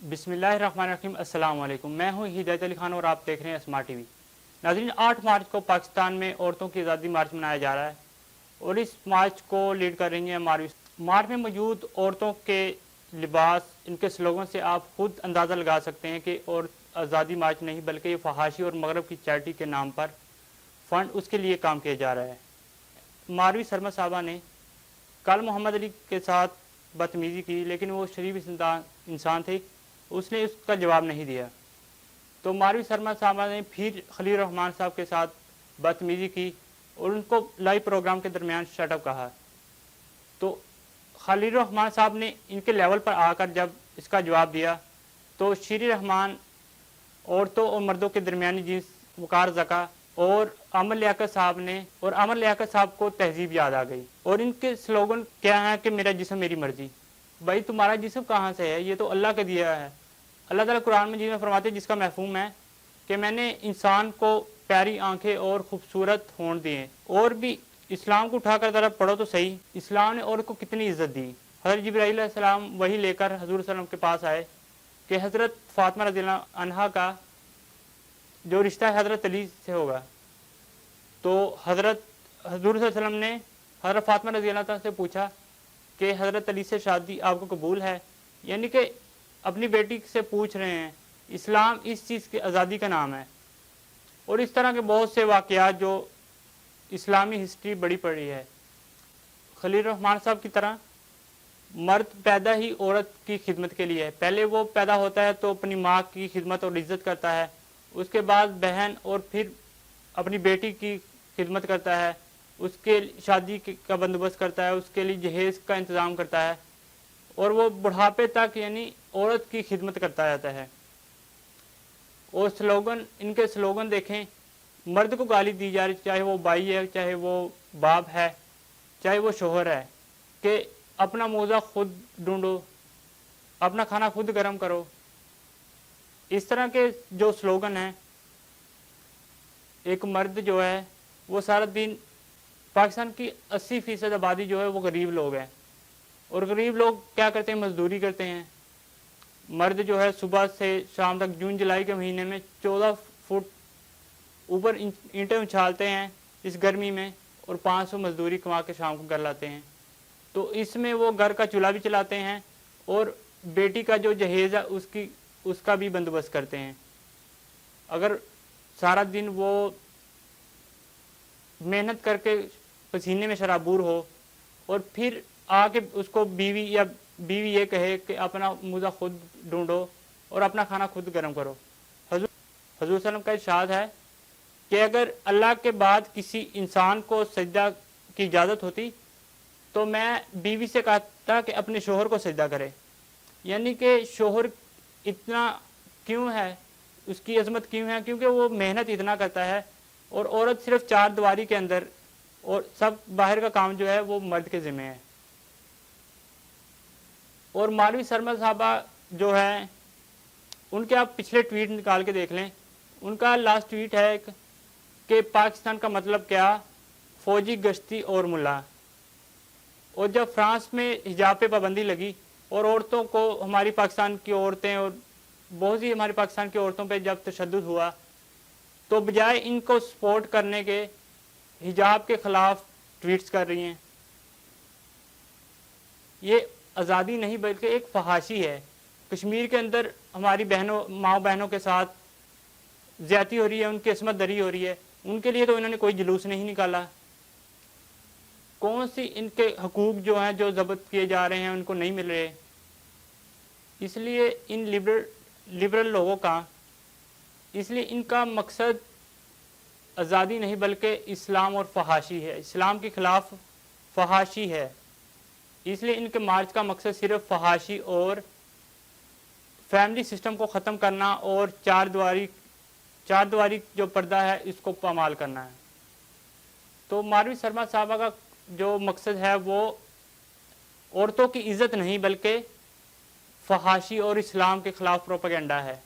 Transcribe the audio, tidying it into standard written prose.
बिस्मिल्लाहिर्रहमानिर्रहीम। अस्सलाम वालेकुम। मैं हूं हिदायत अली खान और आप देख रहे हैं स्मार्ट टीवी। नाज़रीन, 8 मार्च को पाकिस्तान में औरतों की आज़ादी मार्च मनाया जा रहा है और इस मार्च को लीड कर रही हैं मारवी। मार्च में मौजूद औरतों के लिबास, इनके स्लोगन से आप खुद अंदाज़ा लगा सकते हैं कि और आज़ादी मार्च नहीं बल्कि ये फहाशी और मगरब की चैरिटी के नाम पर फ़ंड उसके लिए काम किया जा रहा है। मारवी सरमद साहबा ने कल मोहम्मद अली के साथ बदतमीज़ी की, लेकिन वो शरीफ इंसान थे, उसने उसका जवाब नहीं दिया। तो मारवी सरमद साहबा ने फिर खलील रहमान साहब के साथ बदतमीज़ी की और उनको लाइव प्रोग्राम के दरमियान शटअप कहा। तो खलील रहमान साहब ने इनके लेवल पर आकर जब इसका जवाब दिया तो शीर रहमान औरतों और मर्दों के दरमियानी जींस वकार ज़का और अमर लियाकत साहब को तहजीब याद आ गई। और इनके स्लोगन क्या है कि मेरा जिस्म मेरी मर्जी। भाई, तुम्हारा जिस्म कहाँ से है? ये तो अल्लाह के दिया है। अल्लाह ताला कुरान में जिसमें फरमाते हैं, जिसका महफूम है कि मैंने इंसान को प्यारी आंखें और खूबसूरत होंठ दिए। और भी इस्लाम को उठाकर ज़रा पढ़ो तो सही, इस्लाम ने औरत को कितनी इज्जत दी। हज़रत जिब्राईल अलैहिस्सलाम वही लेकर हज़ूर सल्लल्लाहु अलैहि वसल्लम के पास आए कि हज़रत फ़ातिमा रज़ियल्लाहु अन्हा का जो रिश्ता है हज़रत अली से होगा। तो हज़रत हज़ूर सल्लल्लाहु अलैहि वसल्लम ने हज़रत फ़ातिमा रज़ियल्लाहु अन्हा से पूछा कि हज़रत अली से शादी आपको कबूल है? यानी कि अपनी बेटी से पूछ रहे हैं। इस्लाम इस चीज़ की आज़ादी का नाम है। और इस तरह के बहुत से वाक़यात जो इस्लामी हिस्ट्री बड़ी पड़ी है। खलील रहमान साहब की तरह मर्द पैदा ही औरत की खिदमत के लिए है। पहले वो पैदा होता है तो अपनी माँ की खिदमत और इज़्ज़त करता है, उसके बाद बहन और फिर अपनी बेटी की खिदमत करता है, उसके शादी का बंदोबस्त करता है, उसके लिए जहेज़ का इंतज़ाम करता है और वो बुढ़ापे तक यानी औरत की खिदमत करता रहता है। और स्लोगन, इनके स्लोगन देखें, मर्द को गाली दी जा रही, चाहे वो भाई है, चाहे वो बाप है, चाहे वो शोहर है, कि अपना मोज़ा खुद ढूंढो, अपना खाना खुद गर्म करो। इस तरह के जो स्लोगन हैं, एक मर्द जो है वो सारा दिन, पाकिस्तान की 80% आबादी जो है वो गरीब लोग हैं और गरीब लोग क्या करते हैं? मजदूरी करते हैं। मर्द जो है सुबह से शाम तक, जून जुलाई के महीने में 14 फुट ऊपर ईंटें उछालते हैं इस गर्मी में और 500 मजदूरी कमा के शाम को घर लाते हैं। तो इसमें वो घर का चूल्हा भी चलाते हैं और बेटी का जो जहेज़ है उसका भी बंदोबस्त करते हैं। अगर सारा दिन वो मेहनत करके पसीने में शराबूर हो और फिर आके उसको बीवी ये कहे कि अपना मुझा खुद ढूंढो और अपना खाना खुद गर्म करो। हजूर सल्लल्लाहु अलैहि वसल्लम का इरशाद है कि अगर अल्लाह के बाद किसी इंसान को सजदा की इजाज़त होती तो मैं बीवी से कहता कि अपने शोहर को सजदा करे। यानी कि शोहर इतना क्यों है, उसकी अजमत क्यों है? क्योंकि वो मेहनत इतना करता है और औरत सिर्फ 4 दीवारी के अंदर, और सब बाहर का काम जो है वो मर्द के ज़िम्मे है। और मारवी सरमद साहबा जो है, उनके आप पिछले ट्वीट निकाल के देख लें। उनका लास्ट ट्वीट है कि पाकिस्तान का मतलब क्या, फ़ौजी गश्ती और मुल्ला। और जब फ्रांस में हिजाब पे पाबंदी लगी और औरतों को, हमारी पाकिस्तान की औरतें और बहुत सी हमारी पाकिस्तान की औरतों पे जब तशद्दुद हुआ, तो बजाय इनको सपोर्ट करने के हिजाब के ख़िलाफ़ ट्वीट्स कर रही हैं। ये आज़ादी नहीं बल्कि एक फहाशी है। कश्मीर के अंदर हमारी माँ बहनों के साथ ज़्यादती हो रही है, उनकी असमत दरी हो रही है। उनके लिए तो इन्होंने कोई जुलूस नहीं निकाला। कौन सी इनके हकूक़ जो हैं जो ज़ब्त किए जा रहे हैं उनको नहीं मिल रहे। इसलिए इन लिबरल लोगों का, इसलिए इनका मकसद आज़ादी नहीं बल्कि इस्लाम और फहाशी है, इस्लाम के ख़िलाफ़ फहाशी है। इसलिए इनके मार्च का मकसद सिर्फ फहाशी और फैमिली सिस्टम को ख़त्म करना और चार दीवारी जो पर्दा है इसको पामाल करना है। तो मारवी सरमद साहबा का जो मकसद है वो औरतों की इज़्ज़त नहीं बल्कि फहाशी और इस्लाम के ख़िलाफ़ प्रोपेगेंडा है।